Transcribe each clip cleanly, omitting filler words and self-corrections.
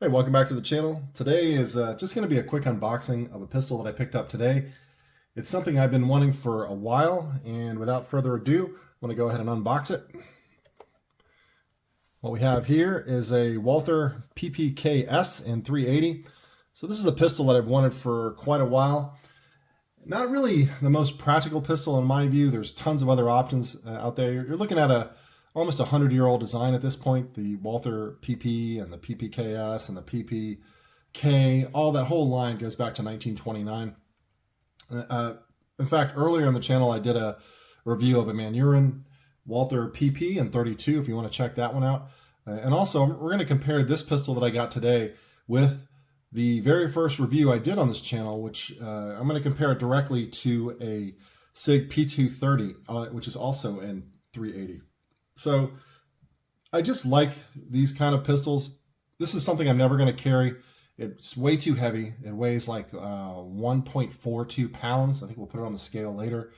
Hey, welcome back to the channel. Today is just going to be a quick unboxing of a pistol that I picked up today. It's something I've been wanting for a while, and without further ado, I'm going to go ahead and unbox it. What we have here is a Walther PPK S in 380. So this is a pistol that I've wanted for quite a while. Not really the most practical pistol in my view. There's tons of other options out there. You're looking at almost a 100-year-old design at this point. The Walther PP and the PPKS and the PPK, all that whole line goes back to 1929. In fact, earlier on the channel, I did a review of a Manurin Walther PP in 32, if you want to check that one out. And also, we're going to compare this pistol that I got today with the very first review I did on this channel, which I'm going to compare it directly to a SIG P230, which is also in 380. So I just like these kind of pistols. This is something I'm never going to carry. It's way too heavy. It weighs like 1.42 pounds. I think we'll put it on the scale later.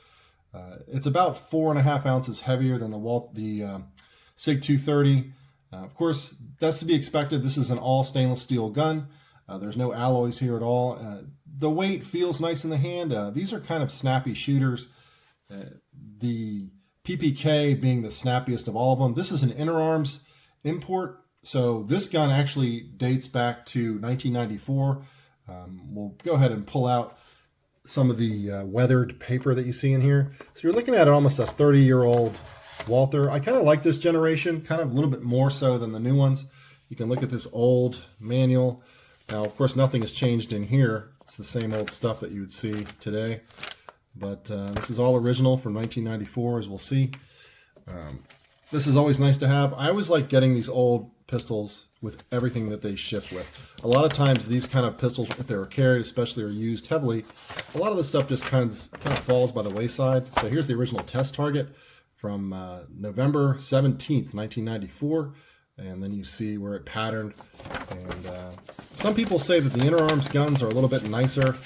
It's about 4.5 ounces heavier than the SIG 230. Of course, that's to be expected. This is an all stainless steel gun. There's no alloys here at all. The weight feels nice in the hand. These are kind of snappy shooters. The PPK being the snappiest of all of them. This is an Interarms import. So this gun actually dates back to 1994. We'll go ahead and pull out some of the weathered paper that you see in here. So you're looking at almost a 30-year-old Walther. I kind of like this generation, kind of a little bit more so than the new ones. You can look at this old manual. Now, of course, nothing has changed in here. It's the same old stuff that you would see today. But this is all original from 1994, as we'll see. This is always nice to have. I always like getting these old pistols with everything that they ship with. A lot of times these kind of pistols, if they were carried, especially or used heavily, a lot of the stuff just kind of falls by the wayside. So here's the original test target from November 17th, 1994. And then you see where it patterned. And some people say that the Interarms guns are a little bit nicer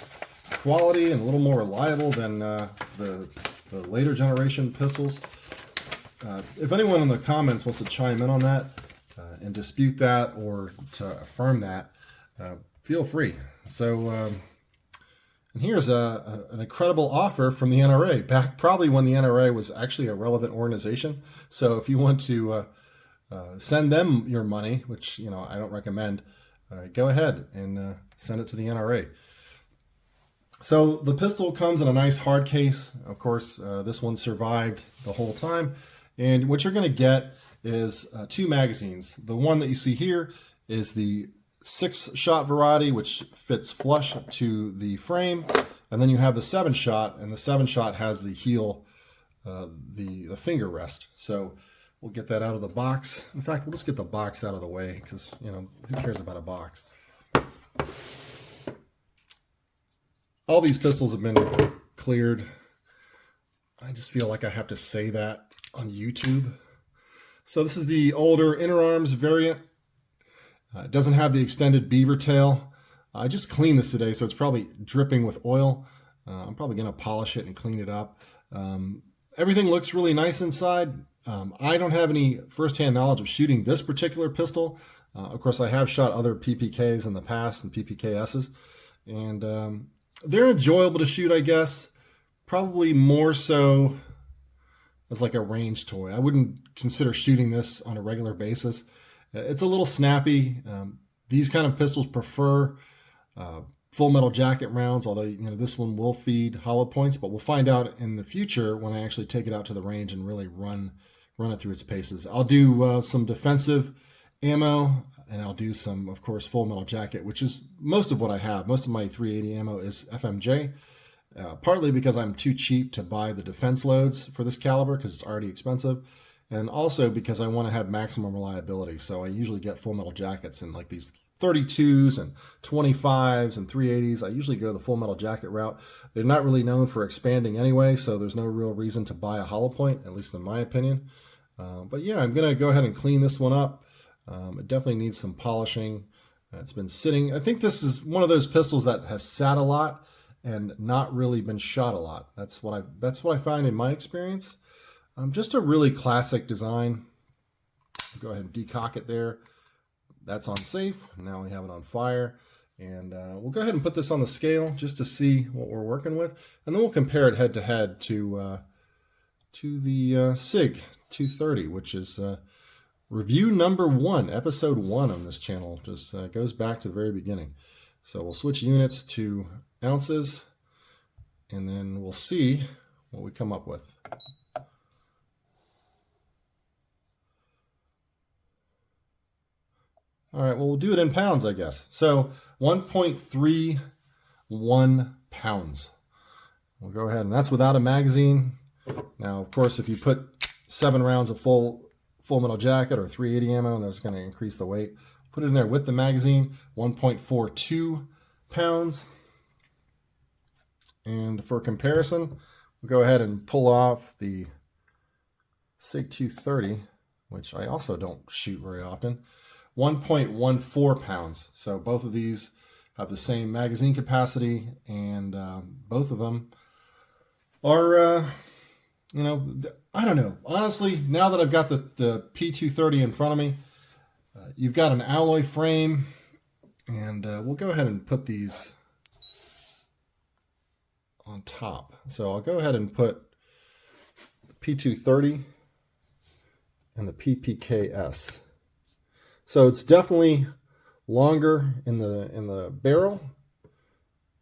quality and a little more reliable than the later generation pistols. If anyone in the comments wants to chime in on that and dispute that or to affirm that, feel free. So, and here's an incredible offer from the NRA, back probably when the NRA was actually a relevant organization. So if you want to send them your money, which I don't recommend, go ahead and send it to the NRA. So the pistol comes in a nice hard case. Of course, this one survived the whole time. And what you're going to get is 2 magazines. The one that you see here is the 6-shot variety, which fits flush to the frame. And then you have the 7-shot, and the 7-shot has the heel, the finger rest. So we'll get that out of the box. In fact, we'll just get the box out of the way because, who cares about a box? All these pistols have been cleared. I just feel like I have to say that on YouTube. So this is the older Interarms variant. It doesn't have the extended beaver tail. I just cleaned this today, so it's probably dripping with oil. I'm probably going to polish it and clean it up. Everything looks really nice inside. I don't have any firsthand knowledge of shooting this particular pistol. Of course, I have shot other PPKs in the past and PPKSs. And they're enjoyable to shoot, I guess. Probably more so as like a range toy. I wouldn't consider shooting this on a regular basis. It's a little snappy. These kind of pistols prefer full metal jacket rounds, although this one will feed hollow points, but we'll find out in the future when I actually take it out to the range and really run it through its paces. I'll do some defensive ammo, and I'll do some, of course, full metal jacket, which is most of what I have. Most of my 380 ammo is FMJ, partly because I'm too cheap to buy the defense loads for this caliber because it's already expensive, and also because I want to have maximum reliability. So I usually get full metal jackets in like these 32s and 25s and 380s. I usually go the full metal jacket route. They're not really known for expanding anyway, so there's no real reason to buy a hollow point, at least in my opinion. But yeah, I'm going to go ahead and clean this one up. It definitely needs some polishing. It's been sitting. I think this is one of those pistols that has sat a lot and not really been shot a lot. That's what I find in my experience. Just a really classic design. Go ahead and decock it there. that's on safe. Now we have it on fire. And we'll go ahead and put this on the scale just to see what we're working with. And then we'll compare it head to head to the SIG 230, which is review number 1, episode 1 on this channel. Just goes back to the very beginning. So we'll switch units to ounces, and then we'll see what we come up with. All right, well, we'll do it in pounds, I guess. So 1.31 pounds. We'll go ahead, and that's without a magazine. Now, of course, if you put 7 rounds of full metal jacket or 380 ammo, that's going to increase the weight. Put it in there with the magazine, 1.42 pounds. And for comparison, we'll go ahead and pull off the SIG 230, which I also don't shoot very often, 1.14 pounds. So both of these have the same magazine capacity, and both of them are, you know, I don't know. Honestly, now that I've got the P230 in front of me, you've got an alloy frame, and we'll go ahead and put these on top. So I'll go ahead and put the P230 and the PPKS. So it's definitely longer in the barrel.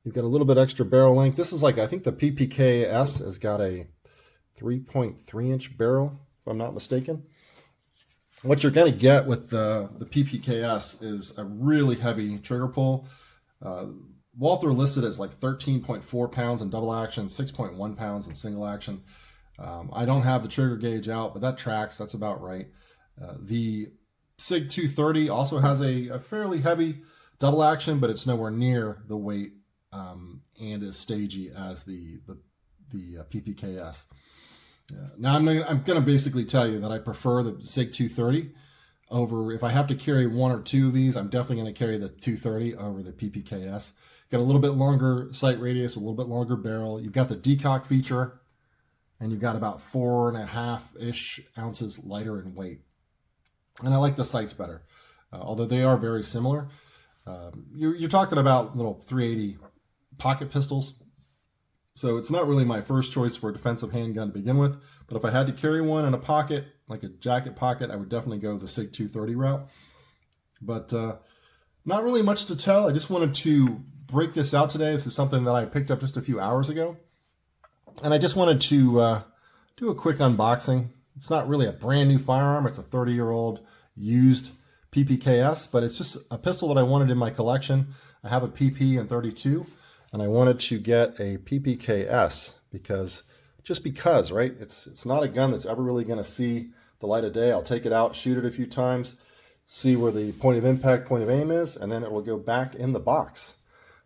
You've got a little bit extra barrel length. This is like, I think the PPKS has got a 3.3 inch barrel, if I'm not mistaken. What you're going to get with the PPKS is a really heavy trigger pull. Walther listed as like 13.4 pounds in double action, 6.1 pounds in single action. I don't have the trigger gauge out, but that tracks. That's about right. The SIG 230 also has a fairly heavy double action, but it's nowhere near the weight and as stagey as the PPKS. Now I'm going to basically tell you that I prefer the SIG 230 over, if I have to carry 1 or 2 of these, I'm definitely going to carry the 230 over the PPKS. Got a little bit longer sight radius, a little bit longer barrel. You've got the decock feature, and you've got about 4.5-ish ounces lighter in weight. And I like the sights better, although they are very similar. You're talking about little 380 pocket pistols. So it's not really my first choice for a defensive handgun to begin with, but if I had to carry one in a pocket, like a jacket pocket, I would definitely go the SIG 230 route. But not really much to tell. I just wanted to break this out today. This is something that I picked up just a few hours ago. And I just wanted to do a quick unboxing. It's not really a brand new firearm. It's a 30-year-old used PPKS, but it's just a pistol that I wanted in my collection. I have a PP and 32. And I wanted to get a PPKS because, right? It's not a gun that's ever really going to see the light of day. I'll take it out, shoot it a few times, see where the point of impact, point of aim is, and then it will go back in the box.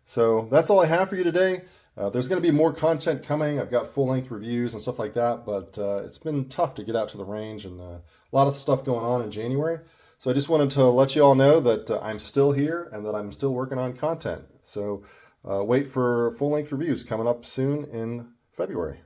So that's all I have for you today. There's going to be more content coming. I've got full-length reviews and stuff like that, but it's been tough to get out to the range, and a lot of stuff going on in January. So I just wanted to let you all know that I'm still here and that I'm still working on content. So wait for full-length reviews coming up soon in February.